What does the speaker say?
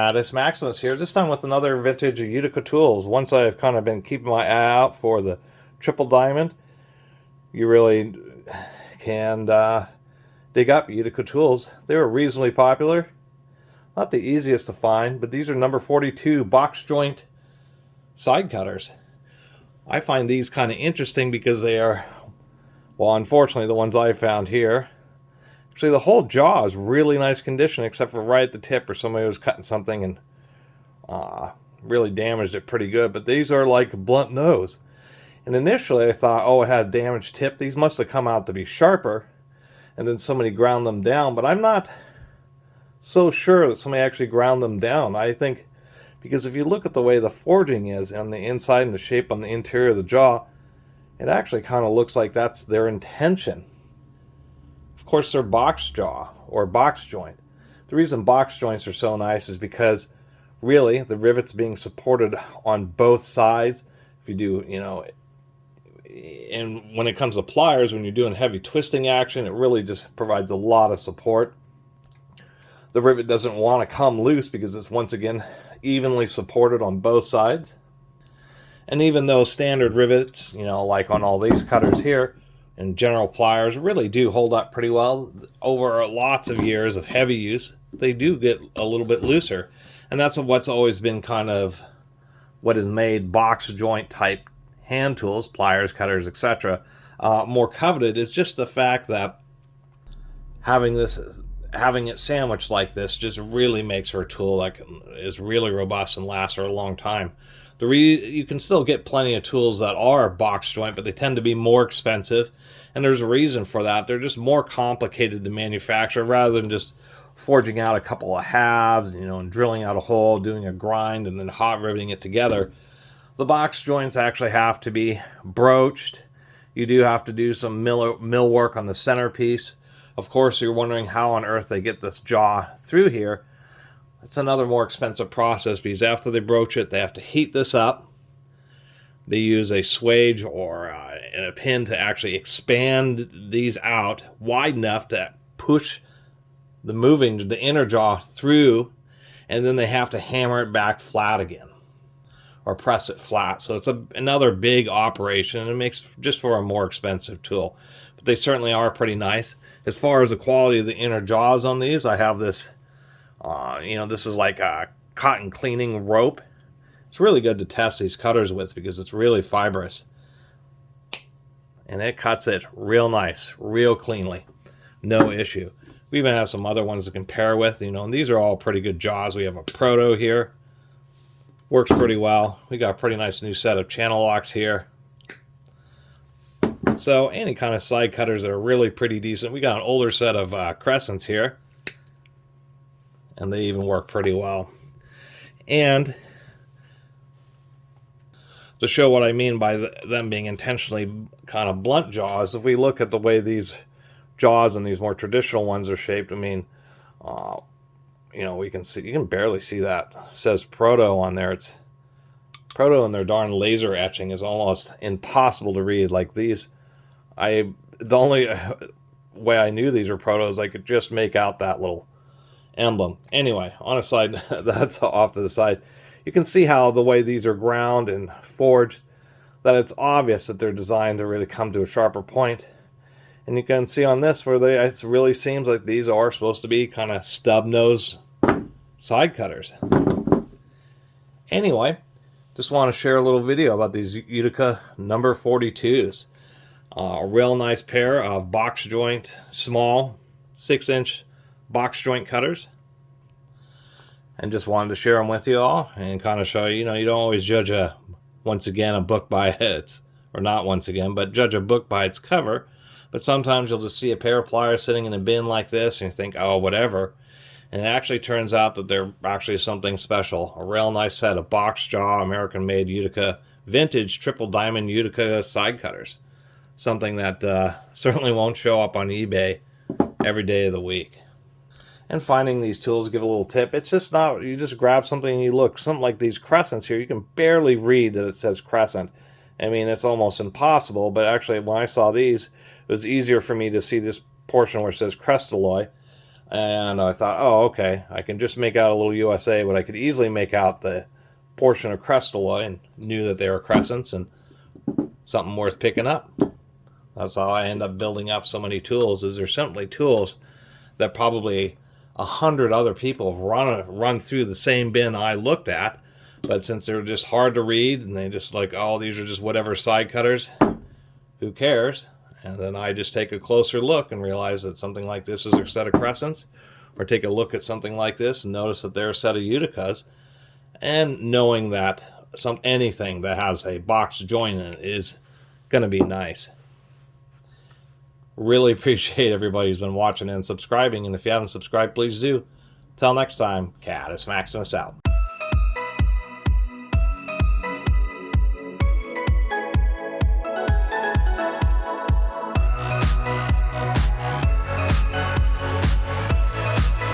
Catus, Maximus here, this time with another vintage Utica tools. Once I've kind of been keeping my eye out for the triple diamond, you really can dig up Utica tools. They were reasonably popular. Not the easiest to find, but these are number 42 box joint side cutters. I find these kind of interesting because they are, well, unfortunately, the ones I found here. Actually, the whole jaw is really nice condition, except for right at the tip where somebody was cutting something and really damaged it pretty good. But these are like a blunt nose. And initially I thought, oh, it had a damaged tip. These must have come out to be sharper. And then somebody ground them down. But I'm not so sure that somebody actually ground them down. I think, because if you look at the way the forging is on the inside and the shape on the interior of the jaw, it actually kind of looks like that's their intention. Of course, they're box jaw or box joint. The reason box joints are so nice is because really the rivets being supported on both sides. If you do, and when it comes to pliers, when you're doing heavy twisting action, it really just provides a lot of support. The rivet doesn't want to come loose because it's once again evenly supported on both sides. And even though standard rivets, like on all these cutters here, and general pliers really do hold up pretty well over lots of years of heavy use, they do get a little bit looser. And that's what's always been kind of what has made box joint type hand tools, pliers, cutters, etc. More coveted, is just the fact that having it sandwiched like this just really makes for a tool that is really robust and lasts for a long time. You can still get plenty of tools that are box joint, but they tend to be more expensive, and there's a reason for that. They're just more complicated to manufacture rather than just forging out a couple of halves, and drilling out a hole, doing a grind, and then hot riveting it together. The box joints actually have to be broached. You do have to do some mill work on the centerpiece. Of course, you're wondering how on earth they get this jaw through here. It's another more expensive process because after they broach it, they have to heat this up. They use a swage or a pin to actually expand these out wide enough to push the inner jaw through, and then they have to hammer it back flat again or press it flat. So it's another big operation, and it makes just for a more expensive tool. But they certainly are pretty nice. As far as the quality of the inner jaws on these, I have this this is like a cotton cleaning rope. It's really good to test these cutters with because it's really fibrous. And it cuts it real nice, real cleanly. No issue. We even have some other ones to compare with, and these are all pretty good jaws. We have a Proto here. Works pretty well. We got a pretty nice new set of channel locks here. So any kind of side cutters that are really pretty decent. We got an older set of Crescents here. And they even work pretty well. And to show what I mean by them being intentionally kind of blunt jaws, if we look at the way these jaws and these more traditional ones are shaped, we can see, you can barely see that. It says Proto on there. It's Proto, and their darn laser etching is almost impossible to read. Like these, the only way I knew these were Proto is I could just make out that little emblem. Anyway, on a side, that's off to the side. You can see how the way these are ground and forged, that it's obvious that they're designed to really come to a sharper point. And you can see on this where it really seems like these are supposed to be kind of stub nose side cutters. Anyway, just want to share a little video about these Utica number 42s. A real nice pair of box joint, small 6-inch box joint cutters, and just wanted to share them with you all and kind of show you, you don't always judge a book by its, or not once again, but judge a book by its cover. But sometimes you'll just see a pair of pliers sitting in a bin like this and you think, oh, whatever, and it actually turns out that they're actually something special. A real nice set of box jaw American made Utica vintage triple diamond Utica side cutters, something that certainly won't show up on eBay every day of the week. And finding these tools, give a little tip. It's just not, you just grab something and you look. Something like these Crescents here, you can barely read that it says Crescent. It's almost impossible, but actually when I saw these, it was easier for me to see this portion where it says Crestalloy. And I thought, oh, okay, I can just make out a little USA, but I could easily make out the portion of crystalloy, and knew that they were crescents and something worth picking up. That's how I end up building up so many tools, is there's simply tools that probably 100 other people have run through the same bin I looked at, but since they're just hard to read and they just like, oh, these are just whatever side cutters, who cares? And then I just take a closer look and realize that something like this is a set of crescents, or take a look at something like this and notice that they're a set of Uticas, and knowing that anything that has a box joint in it is going to be nice. Really appreciate everybody who's been watching and subscribing, and if you haven't subscribed, please do. Till next time, Catus Maximus out.